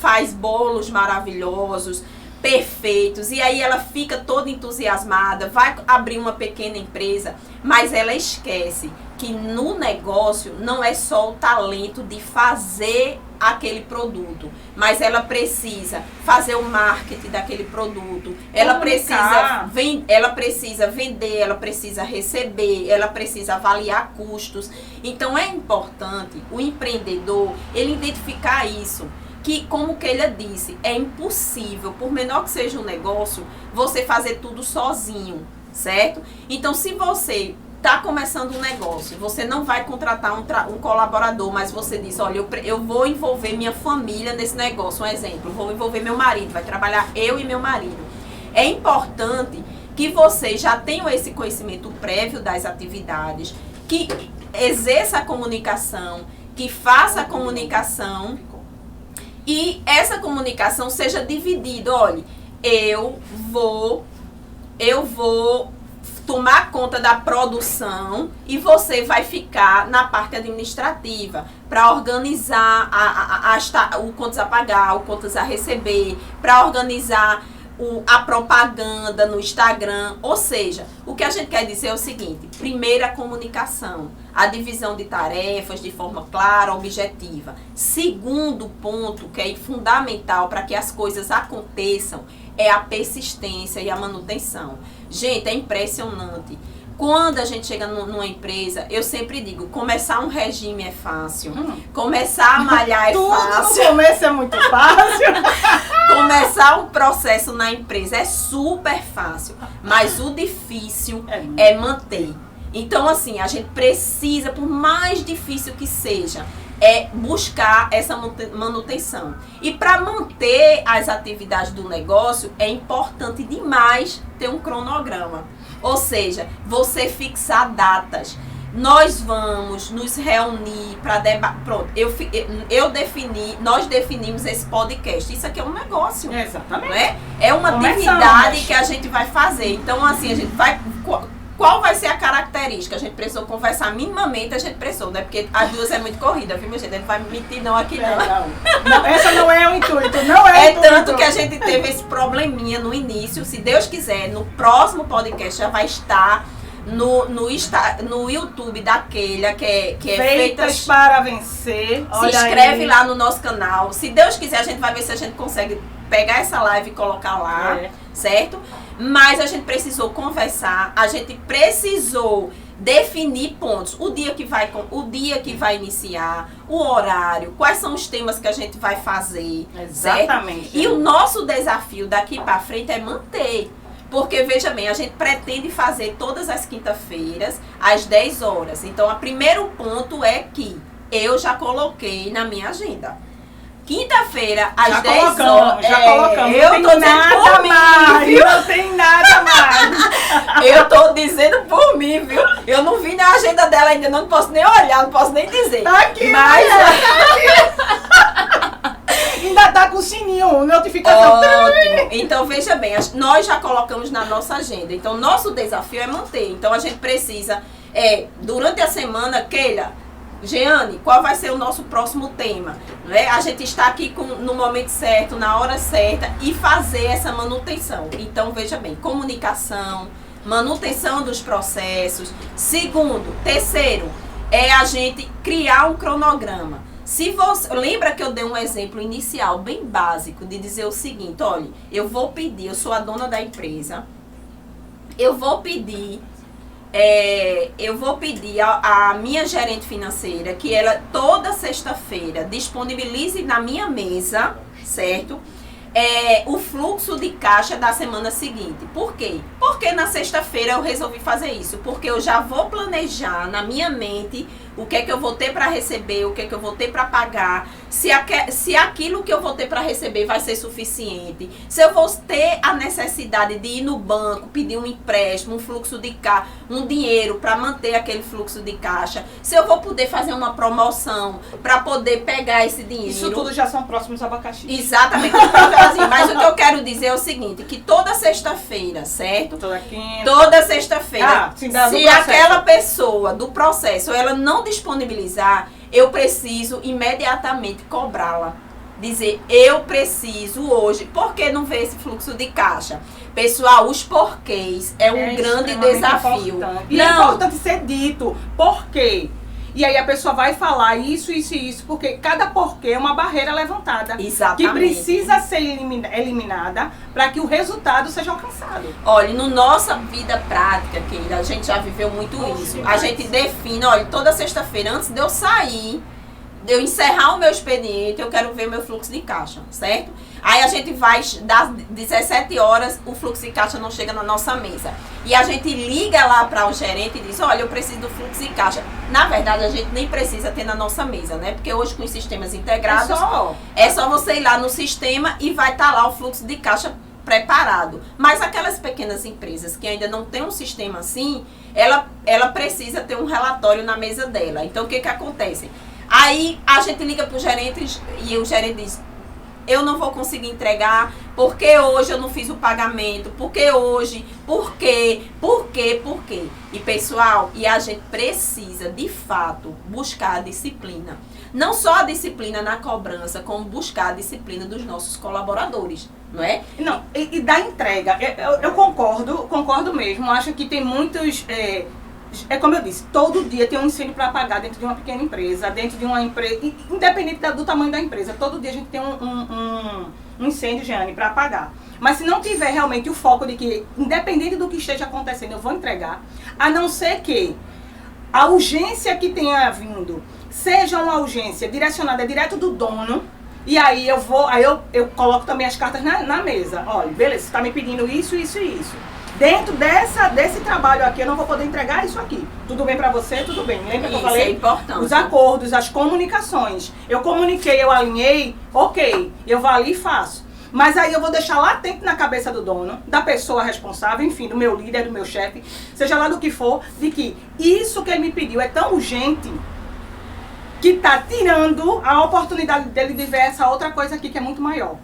faz bolos maravilhosos, perfeitos, e aí ela fica toda entusiasmada, vai abrir uma pequena empresa, mas ela esquece que no negócio não é só o talento de fazer aquele produto, mas ela precisa fazer o marketing daquele produto, ela precisa vender, ela precisa receber, ela precisa avaliar custos. Então é importante o empreendedor, ele identificar isso, que, como Keila disse, é impossível, por menor que seja um negócio, você fazer tudo sozinho, certo? Então, se você está começando um negócio, você não vai contratar um colaborador, mas você diz, olha, eu vou envolver minha família nesse negócio, um exemplo, vou envolver meu marido, vai trabalhar eu e meu marido. É importante que você já tenha esse conhecimento prévio das atividades, que exerça a comunicação, que faça a comunicação, e essa comunicação seja dividida. Olha, eu vou tomar conta da produção e você vai ficar na parte administrativa para organizar o contas a pagar, o contas a receber, para organizar a propaganda no Instagram. Ou seja, o que a gente quer dizer é o seguinte: primeiro, a comunicação, a divisão de tarefas de forma clara, objetiva. Segundo ponto, que é fundamental para que as coisas aconteçam, é a persistência e a manutenção. Gente, é impressionante Quando a gente chega numa empresa, eu sempre digo, começar um regime é fácil, começar a malhar é fácil. Tudo no começo é muito fácil. Começar um processo na empresa é super fácil, mas o difícil é manter. Então, assim, a gente precisa, por mais difícil que seja, buscar essa manutenção. E para manter as atividades do negócio, é importante demais ter um cronograma. Ou seja, você fixar datas. Nós vamos nos reunir para debater. Pronto, nós definimos esse podcast. Isso aqui é um negócio. Exatamente. Né? É uma atividade que a gente vai fazer. Então, assim, a gente vai. Qual vai ser a característica? A gente precisou conversar minimamente, a gente precisou, né? Porque as duas é muito corrida, viu, minha gente? Ele vai me mentir não aqui, não. Essa não é o intuito, não é o intuito. Tanto que a gente teve esse probleminha no início. Se Deus quiser, no próximo podcast já vai estar no YouTube daquela que é Feitas para Vencer. Se inscreve lá no nosso canal. Se Deus quiser, a gente vai ver se a gente consegue pegar essa live e colocar lá, certo? Mas a gente precisou conversar, a gente precisou definir pontos, o dia que vai iniciar, o horário, quais são os temas que a gente vai fazer. Exatamente. Certo? E o nosso desafio daqui para frente é manter. Porque, veja bem, a gente pretende fazer todas as quinta-feiras, às 10 horas. Então, o primeiro ponto é que eu já coloquei na minha agenda. Quinta-feira, às 10 horas. Já colocamos. Eu tô dizendo por mim, viu? Não tem nada mais. Eu tô dizendo por mim, viu? Eu não vi na agenda dela ainda, não posso nem olhar, não posso nem dizer. Tá aqui, mas ainda tá com o sininho, notificação. Ótimo. Então, veja bem, nós já colocamos na nossa agenda. Então, nosso desafio é manter. Então, a gente precisa, durante a semana, Keila, Jeane, qual vai ser o nosso próximo tema? Né? A gente está aqui no momento certo, na hora certa e fazer essa manutenção. Então, veja bem, comunicação, manutenção dos processos. Terceiro, é a gente criar um cronograma. Se você lembra que eu dei um exemplo inicial bem básico de dizer o seguinte, olha, eu sou a dona da empresa, eu vou pedir a minha gerente financeira que ela toda sexta-feira disponibilize na minha mesa, certo? O fluxo de caixa da semana seguinte. Por quê? Porque na sexta-feira eu resolvi fazer isso. Porque eu já vou planejar na minha mente o que é que eu vou ter para receber, o que é que eu vou ter para pagar, se aquilo que eu vou ter para receber vai ser suficiente, se eu vou ter a necessidade de ir no banco, pedir um empréstimo, um fluxo de caixa, um dinheiro para manter aquele fluxo de caixa, se eu vou poder fazer uma promoção para poder pegar esse dinheiro. Isso tudo já são próximos abacaxi. Exatamente. Mas o que eu quero dizer é o seguinte, que toda sexta-feira, certo? Toda sexta-feira, se aquela pessoa do processo, ela não disponibilizar, eu preciso imediatamente cobrá-la. Dizer, eu preciso hoje. Por que não vê esse fluxo de caixa? Pessoal, os porquês é um grande desafio. E é importante ser dito. Por quê? E aí a pessoa vai falar isso, porque cada porquê é uma barreira levantada. Exatamente. Que precisa ser eliminada para que o resultado seja alcançado. Olha, na nossa vida prática, Keila, a gente já viveu muito isso. A gente define, olha, toda sexta-feira, antes de eu sair, de eu encerrar o meu expediente, eu quero ver meu fluxo de caixa, certo? Aí a gente vai, das 17 horas, o fluxo de caixa não chega na nossa mesa. E a gente liga lá para o gerente e diz, olha, eu preciso do fluxo de caixa. Na verdade, a gente nem precisa ter na nossa mesa, né? Porque hoje com os sistemas integrados, é só você ir lá no sistema e vai estar lá o fluxo de caixa preparado. Mas aquelas pequenas empresas que ainda não tem um sistema assim, ela precisa ter um relatório na mesa dela. Então, o que acontece? Aí a gente liga para o gerente e o gerente diz, eu não vou conseguir entregar, porque hoje eu não fiz o pagamento, porque hoje, por quê? E pessoal, a gente precisa, de fato, buscar a disciplina. Não só a disciplina na cobrança, como buscar a disciplina dos nossos colaboradores, não é? Não, e da entrega, eu concordo mesmo, acho que tem muitos É como eu disse, todo dia tem um incêndio para apagar dentro de uma pequena empresa, dentro de uma empresa, independente do tamanho da empresa, todo dia a gente tem um incêndio, Jeane, para apagar. Mas se não tiver realmente o foco de que, independente do que esteja acontecendo, eu vou entregar, a não ser que a urgência que tenha vindo seja uma urgência direcionada direto do dono, e aí eu coloco também as cartas na mesa. Olha, beleza, você está me pedindo isso, isso e isso. Dentro desse trabalho aqui, eu não vou poder entregar isso aqui. Tudo bem pra você? Tudo bem. Lembra que eu falei? Isso é importante. Os acordos, as comunicações. Eu comuniquei, eu alinhei, ok. Eu vou ali e faço. Mas aí eu vou deixar latente na cabeça do dono, da pessoa responsável, enfim, do meu líder, do meu chefe, seja lá do que for, de que isso que ele me pediu é tão urgente que tá tirando a oportunidade dele de ver essa outra coisa aqui que é muito maior.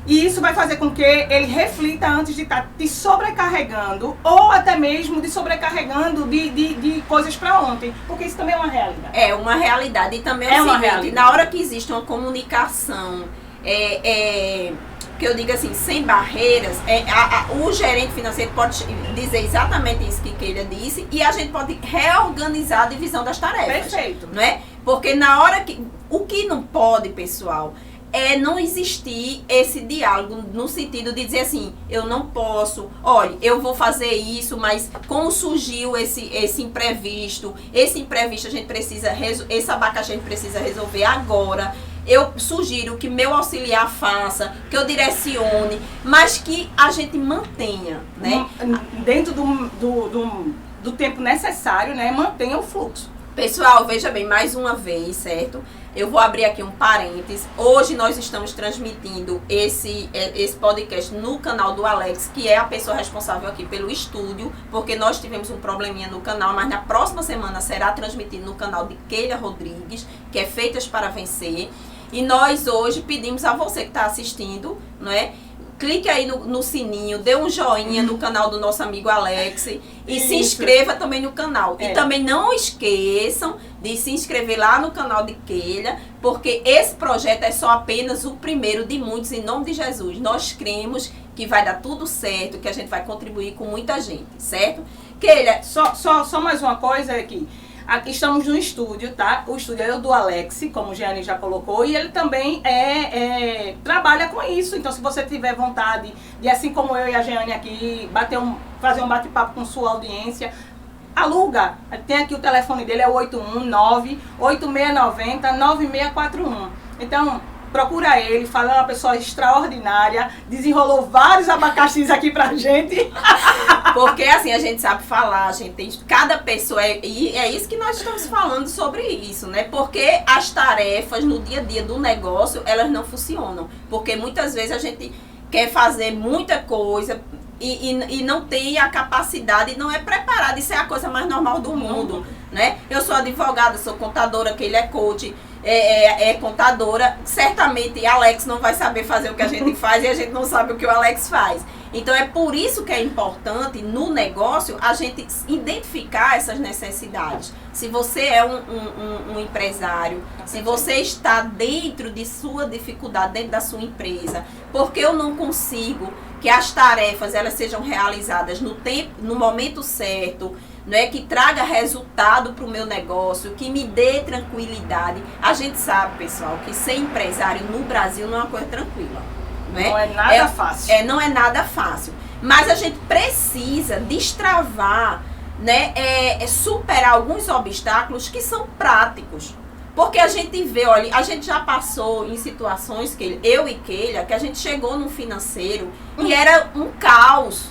E isso vai fazer com que ele reflita antes de estar te sobrecarregando ou até mesmo de sobrecarregando de coisas para ontem. Porque isso também é uma realidade. É uma realidade. E também é o seguinte, na hora que existe uma comunicação, que eu digo assim, sem barreiras, o gerente financeiro pode dizer exatamente isso que Keila disse e a gente pode reorganizar a divisão das tarefas. Perfeito. Não é? Porque na hora que... O que não pode, pessoal... não existir esse diálogo no sentido de dizer assim, eu não posso, olha, eu vou fazer isso, mas como surgiu esse imprevisto a gente precisa, esse abacaxi a gente precisa resolver agora, eu sugiro que meu auxiliar faça, que eu direcione, mas que a gente mantenha, né? Dentro do tempo necessário, né? Mantenha o fluxo. Pessoal, veja bem, mais uma vez, certo? Eu vou abrir aqui um parênteses. Hoje nós estamos transmitindo esse podcast no canal do Alex, que é a pessoa responsável aqui pelo estúdio, porque nós tivemos um probleminha no canal, mas na próxima semana será transmitido no canal de Keila Rodrigues, que é Feitas para Vencer. E nós hoje pedimos a você que está assistindo, não é? Clique aí no sininho, dê um joinha no canal do nosso amigo Alex e se inscreva também no canal. E também não esqueçam de se inscrever lá no canal de Keila, porque esse projeto é só apenas o primeiro de muitos, em nome de Jesus. Nós cremos que vai dar tudo certo, que a gente vai contribuir com muita gente, certo? Keila, só mais uma coisa aqui. Aqui estamos no estúdio, tá? O estúdio é o do Alex, como o Jeane já colocou, e ele também trabalha com isso. Então, se você tiver vontade de, assim como eu e a Jeane aqui, fazer um bate-papo com sua audiência, aluga. Tem aqui o telefone dele, é o 819-8690-9641. Então, procura ele, fala, é uma pessoa extraordinária, desenrolou vários abacaxis aqui pra gente. Porque assim, a gente sabe falar, a gente tem, cada pessoa, e é isso que nós estamos falando sobre isso, né? Porque as tarefas no dia a dia do negócio, elas não funcionam. Porque muitas vezes a gente quer fazer muita coisa e não tem a capacidade, não é preparado, isso é a coisa mais normal do mundo, né? Eu sou advogada, sou contadora, que ele é coach, é contadora, certamente Alex não vai saber fazer o que a gente faz e a gente não sabe o que o Alex faz. Então é por isso que é importante no negócio a gente identificar essas necessidades. Se você é um empresário, se você está dentro de sua dificuldade, dentro da sua empresa, porque eu não consigo que as tarefas elas sejam realizadas no tempo, no momento certo, né, que traga resultado para o meu negócio, que me dê tranquilidade. A gente sabe, pessoal, que ser empresário no Brasil não é uma coisa tranquila. Né? Não é nada fácil. Não é nada fácil. Mas a gente precisa destravar, né, superar alguns obstáculos que são práticos. Porque a gente vê, olha, a gente já passou em situações, que eu e Keila, que a gente chegou no financeiro e era um caos.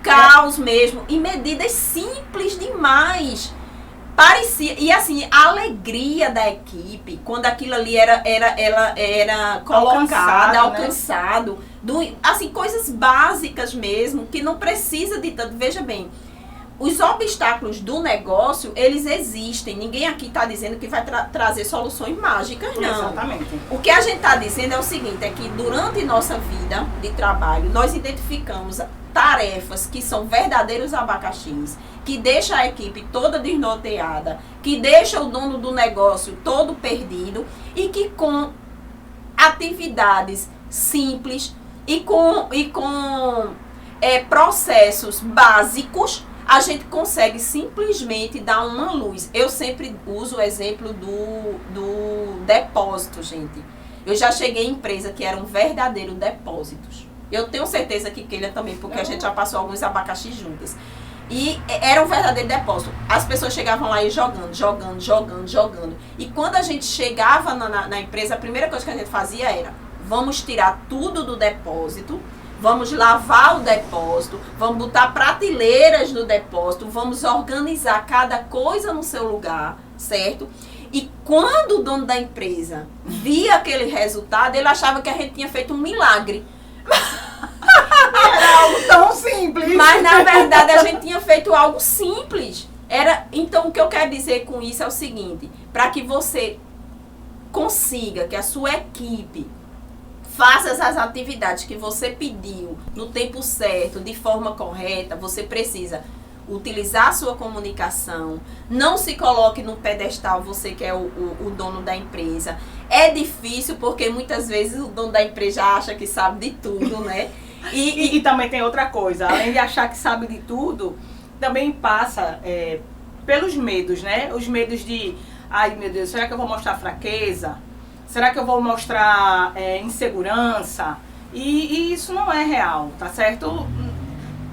Caos mesmo. E medidas simples demais. Parecia, e assim, a alegria da equipe, quando aquilo ali era colocado, alcançado, né? Assim, coisas básicas mesmo, que não precisa de tanto. Veja bem, os obstáculos do negócio, eles existem. Ninguém aqui está dizendo que vai trazer soluções mágicas, não. Exatamente. O que a gente está dizendo é o seguinte, é que durante nossa vida de trabalho, nós identificamos tarefas que são verdadeiros abacaxis, que deixa a equipe toda desnorteada, que deixa o dono do negócio todo perdido e que com atividades simples e com processos básicos, a gente consegue simplesmente dar uma luz. Eu sempre uso o exemplo do depósito, gente. Eu já cheguei em empresa que eram verdadeiros depósitos. Eu tenho certeza que Keila também, porque a gente já passou alguns abacaxi juntas. E era um verdadeiro depósito. As pessoas chegavam lá e jogando. E quando a gente chegava na empresa, a primeira coisa que a gente fazia era: vamos tirar tudo do depósito, vamos lavar o depósito, vamos botar prateleiras no depósito, vamos organizar cada coisa no seu lugar, certo? E quando o dono da empresa via aquele resultado, ele achava que a gente tinha feito um milagre. Era algo tão simples. Mas, na verdade, a gente tinha feito algo simples. Então, o que eu quero dizer com isso é o seguinte: para que você consiga, que a sua equipe faça essas atividades que você pediu no tempo certo, de forma correta, você precisa utilizar a sua comunicação. Não se coloque no pedestal, você que é o dono da empresa. É difícil porque muitas vezes o dono da empresa acha que sabe de tudo, né? E também tem outra coisa, além de achar que sabe de tudo, também passa pelos medos, né? Os medos de, ai meu Deus, será que eu vou mostrar fraqueza? Será que eu vou mostrar insegurança? E isso não é real, tá certo?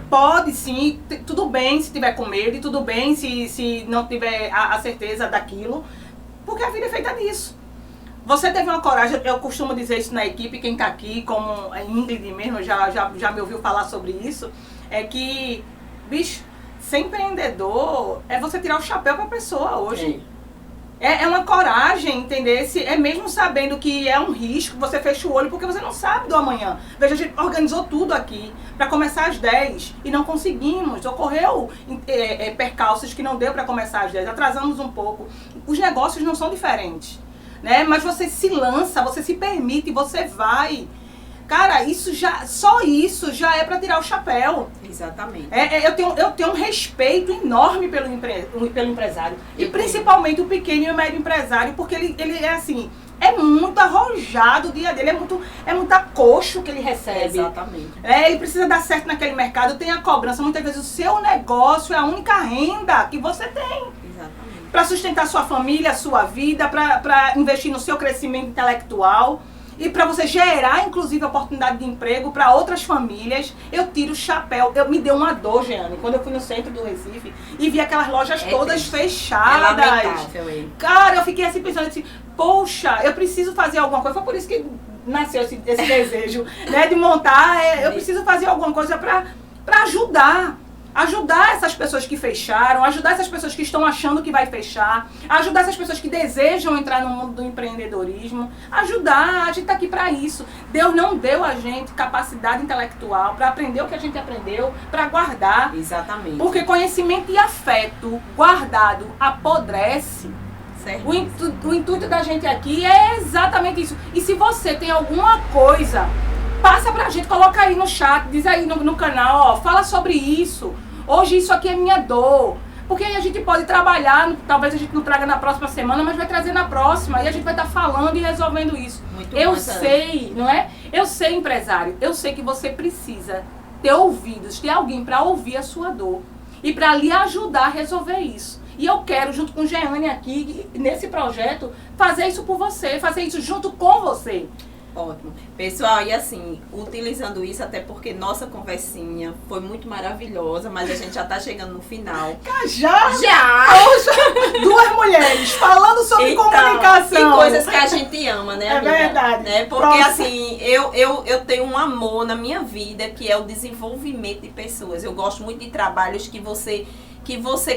Pode sim, tudo bem se tiver com medo, e tudo bem se não tiver a certeza daquilo, porque a vida é feita disso. Você teve uma coragem, eu costumo dizer isso na equipe, quem está aqui, como a Ingrid mesmo, já me ouviu falar sobre isso, é que, bicho, ser empreendedor é você tirar o chapéu para a pessoa hoje. É uma coragem, entender? É mesmo sabendo que é um risco, você fecha o olho porque você não sabe do amanhã. Veja, a gente organizou tudo aqui para começar às 10 e não conseguimos. Ocorreu percalços que não deu para começar às 10, atrasamos um pouco. Os negócios não são diferentes, né? Mas você se lança, você se permite, você vai. Cara, só isso já é para tirar o chapéu. Exatamente. Eu tenho um respeito enorme pelo empresário. E principalmente o pequeno e o médio empresário, porque ele é assim, é muito arrojado o dia dele, é muito acocho que ele recebe. Exatamente. Ele precisa dar certo naquele mercado, tem a cobrança. Muitas vezes o seu negócio é a única renda que você tem. Exatamente. Para sustentar sua família, a sua vida, para investir no seu crescimento intelectual. E para você gerar, inclusive, oportunidade de emprego para outras famílias. Eu tiro o chapéu. Me deu uma dor, Jeane, quando eu fui no centro do Recife e vi aquelas lojas todas fechadas. É lamentável, Cara, eu fiquei assim pensando assim, poxa, eu preciso fazer alguma coisa. Foi por isso que nasceu esse desejo, né, de montar. Eu preciso fazer alguma coisa para ajudar essas pessoas que fecharam, ajudar essas pessoas que estão achando que vai fechar, ajudar essas pessoas que desejam entrar no mundo do empreendedorismo, ajudar, a gente está aqui para isso. Deus não deu a gente capacidade intelectual para aprender o que a gente aprendeu, para guardar. Exatamente. Porque conhecimento e afeto guardado apodrece. Certo. O intuito da gente aqui é exatamente isso. E se você tem alguma coisa, passa pra gente, coloca aí no chat, diz aí no canal, ó, fala sobre isso. Hoje isso aqui é minha dor. Porque aí a gente pode trabalhar, talvez a gente não traga na próxima semana, mas vai trazer na próxima. E a gente vai estar falando e resolvendo isso. Muito eu bom, sei, não é? Eu sei, empresário, eu sei que você precisa ter ouvidos, ter alguém para ouvir a sua dor. E para lhe ajudar a resolver isso. E eu quero, junto com Jeane aqui, nesse projeto, fazer isso por você, fazer isso junto com você. Ótimo. Pessoal, e assim, utilizando isso, até porque nossa conversinha foi muito maravilhosa, mas a gente já tá chegando no final. Já? Já! Duas mulheres falando sobre comunicação. E coisas que a gente ama, né, amiga? É verdade. Né? Porque assim, eu tenho um amor na minha vida, que é o desenvolvimento de pessoas. Eu gosto muito de trabalhos que você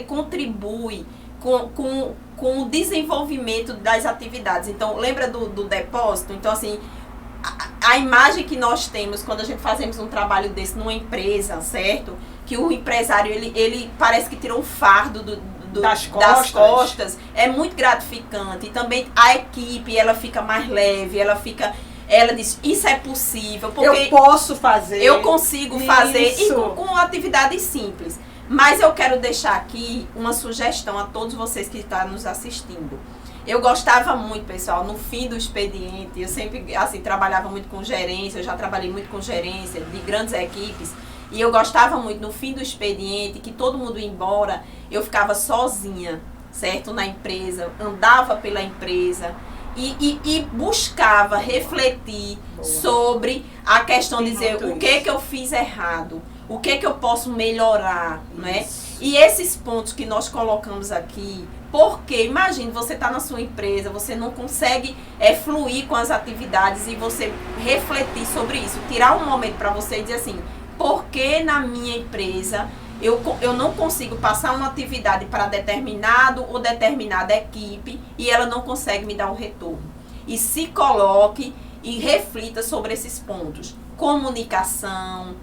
contribui com o desenvolvimento das atividades. Então, lembra do depósito? Então, assim, a imagem que nós temos quando a gente fazemos um trabalho desse numa empresa, certo? Que o empresário, ele parece que tirou um fardo das costas. É muito gratificante. E também a equipe, ela fica mais leve, ela diz, isso é possível. Porque eu posso fazer. Eu consigo fazer. Isso. E com atividades simples. Mas eu quero deixar aqui uma sugestão a todos vocês que estão nos assistindo. Eu gostava muito, pessoal, no fim do expediente, eu sempre, assim, trabalhava muito com gerência, eu já trabalhei muito com gerência de grandes equipes, E eu gostava muito, no fim do expediente, que todo mundo ia embora, eu ficava sozinha, certo? Na empresa, andava pela empresa e buscava refletir sobre a questão de dizer o que eu fiz errado, o que eu posso melhorar, não é? E esses pontos que nós colocamos aqui, porque imagine, você está na sua empresa, você não consegue fluir com as atividades e você refletir sobre isso, tirar um momento para você e dizer assim, por que na minha empresa eu não consigo passar uma atividade para determinado ou determinada equipe e ela não consegue me dar um retorno. E se coloque e reflita sobre esses pontos. Comunicação,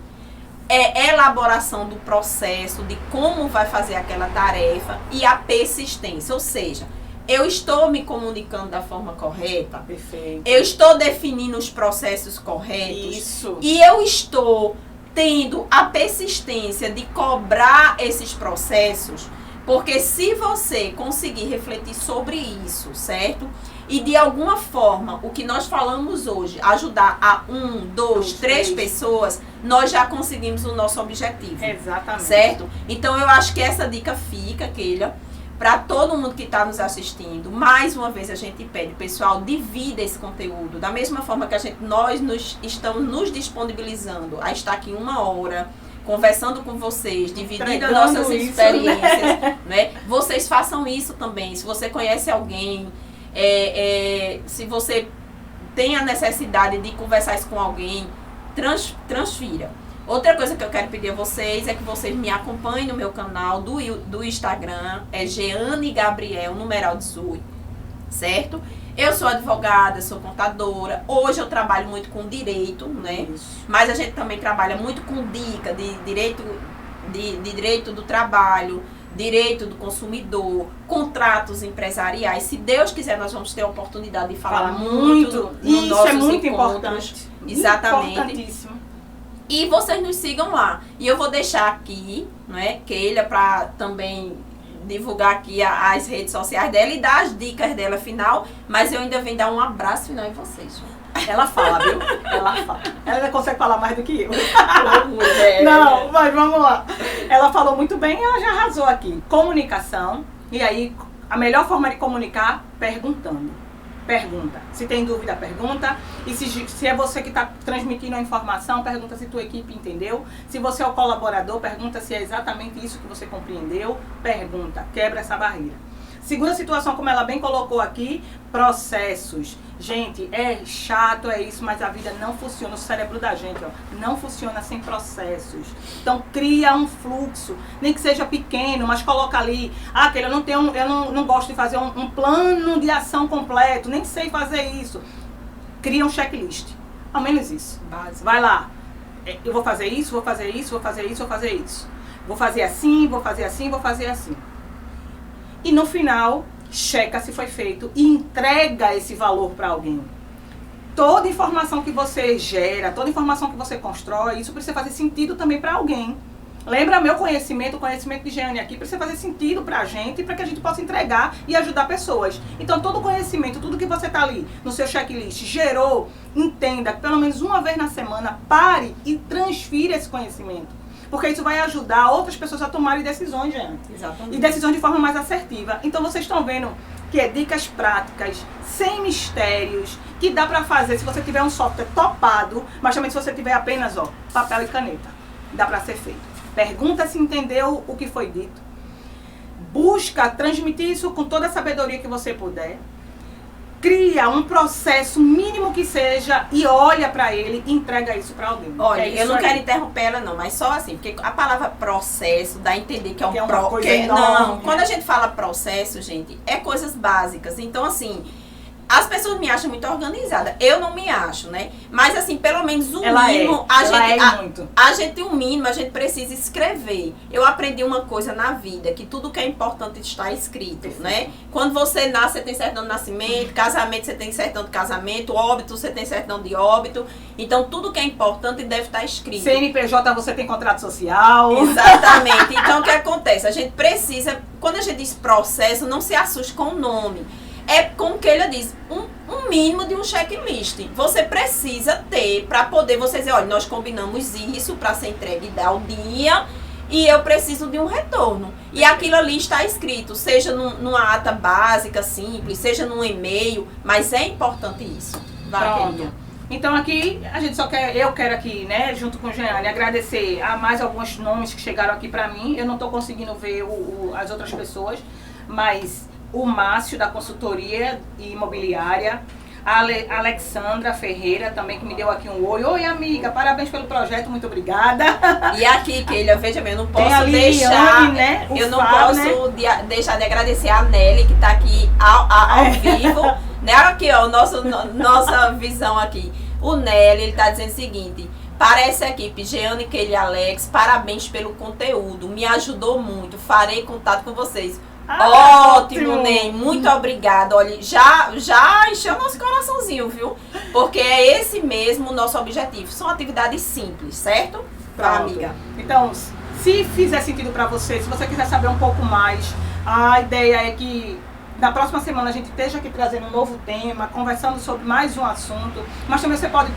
elaboração do processo, de como vai fazer aquela tarefa e a persistência. Ou seja, eu estou me comunicando da forma correta. Perfeito. Eu estou definindo os processos corretos. Isso. E eu estou tendo a persistência de cobrar esses processos, porque se você conseguir refletir sobre isso, certo? E de alguma forma, o que nós falamos hoje, ajudar a 1, 2, 3 pessoas, nós já conseguimos o nosso objetivo. Exatamente. Certo? Então eu acho que essa dica fica, Keila, para todo mundo que está nos assistindo. Mais uma vez a gente pede, pessoal, divida esse conteúdo. Da mesma forma que nós estamos nos disponibilizando a estar aqui 1 hora, conversando com vocês, dividindo as nossas experiências. Né? Vocês façam isso também. Se você conhece alguém, se você tem a necessidade de conversar isso com alguém, transfira. Outra coisa que eu quero pedir a vocês é que vocês me acompanhem no meu canal do Instagram, é Jeane Gabriel, numeral 18, certo? Eu sou advogada, sou contadora, hoje eu trabalho muito com direito, né? Isso. Mas a gente também trabalha muito com dica de direito do trabalho, direito do consumidor, contratos empresariais. Se Deus quiser, nós vamos ter a oportunidade de falar muito nos nossos muito encontros. Importante. Exatamente. Importantíssimo. E vocês nos sigam lá. E eu vou deixar aqui, não é, Keila, para também divulgar aqui as redes sociais dela e dar as dicas dela final. Mas eu ainda venho dar um abraço final em vocês. Ela fala, viu? Ela fala. Ela ainda consegue falar mais do que eu. Mulher. Não, mas vamos lá. Ela falou muito bem e ela já arrasou aqui. Comunicação. E aí, a melhor forma de comunicar, perguntando. Pergunta. Se tem dúvida, pergunta. E se é você que está transmitindo a informação, pergunta se tua equipe entendeu. Se você é o colaborador, pergunta se é exatamente isso que você compreendeu. Pergunta. Quebra essa barreira. Segunda situação, como ela bem colocou aqui, processos. Gente, é chato, é isso, mas a vida não funciona. O cérebro da gente, ó, não funciona sem processos. Então, cria um fluxo, nem que seja pequeno, mas coloca ali. Ah, eu não gosto de fazer um plano de ação completo, nem sei fazer isso. Cria um checklist, ao menos isso. Básico. Vai lá, eu vou fazer isso, vou fazer isso, vou fazer isso, vou fazer isso. Vou fazer assim, vou fazer assim, vou fazer assim. E no final, checa se foi feito e entrega esse valor para alguém. Toda informação que você gera, toda informação que você constrói, isso precisa fazer sentido também para alguém. Lembra meu conhecimento, o conhecimento de Jeane aqui, precisa fazer sentido para a gente, para que a gente possa entregar e ajudar pessoas. Então, todo conhecimento, tudo que você está ali no seu checklist, gerou, entenda, pelo menos uma vez na semana, pare e transfira esse conhecimento. Porque isso vai ajudar outras pessoas a tomarem decisões, gente. Exatamente. E decisões de forma mais assertiva. Então vocês estão vendo que é dicas práticas, sem mistérios, que dá pra fazer se você tiver um software topado, mas também se você tiver apenas, ó, papel e caneta. Dá pra ser feito. Pergunta se entendeu o que foi dito. Busca transmitir isso com toda a sabedoria que você puder. Cria um processo mínimo que seja e olha pra ele e entrega isso pra alguém. Olha, eu não quero interromper ela não, mas só assim, porque a palavra processo dá a entender que é uma coisa enorme. Não, quando a gente fala processo, gente, é coisas básicas. Então, assim, as pessoas me acham muito organizada. Eu não me acho, né? Mas assim, pelo menos o mínimo, a gente o mínimo, a gente precisa escrever. Eu aprendi uma coisa na vida, que tudo que é importante está escrito, né? Quando você nasce, você tem certidão de nascimento, casamento, você tem certidão de casamento, óbito, você tem certidão de óbito. Então, tudo que é importante deve estar escrito. CNPJ, você tem contrato social. Exatamente. Então, o que acontece? A gente precisa, quando a gente diz processo, não se assuste com o nome. É como que ele diz, um o mínimo de um checklist. Você precisa ter para poder você dizer, olha, nós combinamos isso para ser entregue ao dia e eu preciso de um retorno. E aquilo ali está escrito, seja numa ata básica, simples, seja num e-mail, mas é importante isso. Vai, querida. Então aqui a gente eu quero aqui, né, junto com o Jeane, agradecer a mais alguns nomes que chegaram aqui para mim. Eu não estou conseguindo ver as outras pessoas, mas o Márcio da consultoria imobiliária, a Alexandra Ferreira também, que me deu aqui um oi. Oi, amiga, parabéns pelo projeto, muito obrigada. E aqui, Keila, veja bem, eu não posso deixar de agradecer a Nelly, que está aqui ao vivo. Né? Aqui, ó, nossa visão aqui. O Nelly, ele tá dizendo o seguinte: parece a equipe, Jeane, Keila e Alex, parabéns pelo conteúdo, me ajudou muito, farei contato com vocês. Ótimo, Ney, muito obrigada. Olha, já encheu nosso coraçãozinho, viu? Porque é esse mesmo o nosso objetivo. São atividades simples, certo? Pra amiga. Então, se fizer sentido pra você, se você quiser saber um pouco mais, a ideia é que na próxima semana a gente esteja aqui trazendo um novo tema, conversando sobre mais um assunto, mas também você pode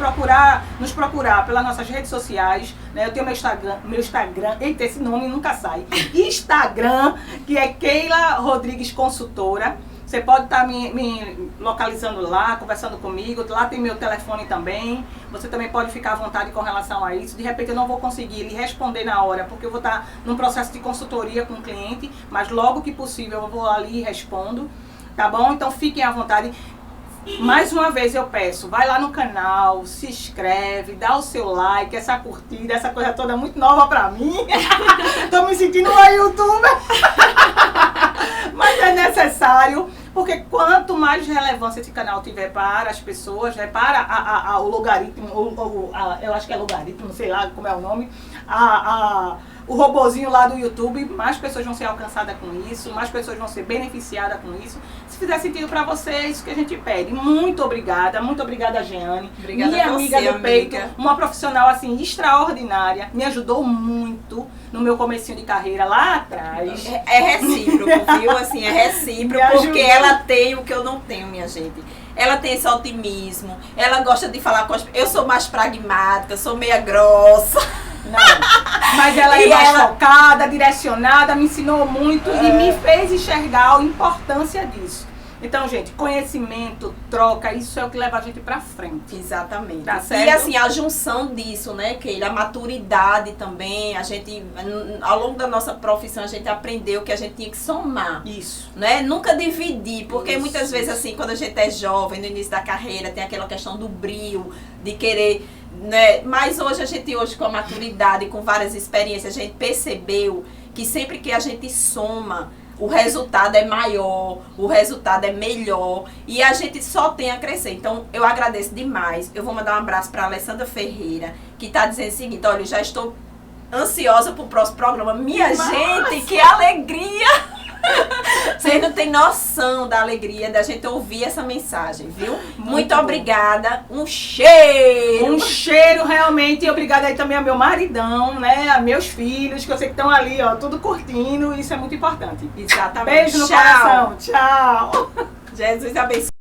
nos procurar pelas nossas redes sociais, né? Eu tenho meu Instagram, eita, esse nome nunca sai, Instagram, que é Keila Rodrigues Consultora. Você pode estar me localizando lá, conversando comigo, lá tem meu telefone também. Você também pode ficar à vontade com relação a isso. De repente eu não vou conseguir lhe responder na hora, porque eu vou estar num processo de consultoria com o cliente, mas logo que possível eu vou ali e respondo, tá bom? Então fiquem à vontade. Mais uma vez eu peço, vai lá no canal, se inscreve, dá o seu like, essa curtida, essa coisa toda muito nova pra mim. Tô me sentindo uma youtuber. Mas é necessário, porque quanto mais relevância esse canal tiver para as pessoas, né, para o logaritmo, eu acho que é logaritmo, não sei lá como é o nome, o robozinho lá do YouTube, mais pessoas vão ser alcançadas com isso, mais pessoas vão ser beneficiadas com isso. Se fizer sentido para você, é isso que a gente pede. Muito obrigada, Jeane. Obrigada minha a amiga você, do peito, uma profissional assim extraordinária, me ajudou muito no meu comecinho de carreira lá atrás. É recíproco, viu? Assim, é recíproco, porque ela tem o que eu não tenho, minha gente. Ela tem esse otimismo, ela gosta de falar com as... Eu sou mais pragmática, sou meia grossa. Não, mas ela é mais focada, direcionada, me ensinou muito e me fez enxergar a importância disso. Então, gente, conhecimento, troca, isso é o que leva a gente pra frente. Exatamente. Tá certo? E assim, a junção disso, né, Keila, a maturidade também, a gente, ao longo da nossa profissão, a gente aprendeu que a gente tinha que somar. Isso. Né? Nunca dividir, porque Isso, muitas vezes, assim, quando a gente é jovem, no início da carreira, tem aquela questão do brio, de querer, né? Mas hoje, com a maturidade, com várias experiências, a gente percebeu que sempre que a gente soma, o resultado é maior, o resultado é melhor e a gente só tem a crescer. Então, eu agradeço demais. Eu vou mandar um abraço para a Alessandra Ferreira, que está dizendo o seguinte: olha, eu já estou ansiosa para o próximo programa. Minha gente, que alegria! Vocês não têm noção da alegria da gente ouvir essa mensagem, viu? Muito obrigada. Um cheiro! Um cheiro, realmente. E obrigada aí também ao meu maridão, né? A meus filhos, que eu sei que estão ali, ó, tudo curtindo. Isso é muito importante. Exatamente. Beijo no coração. Tchau. Jesus abençoe.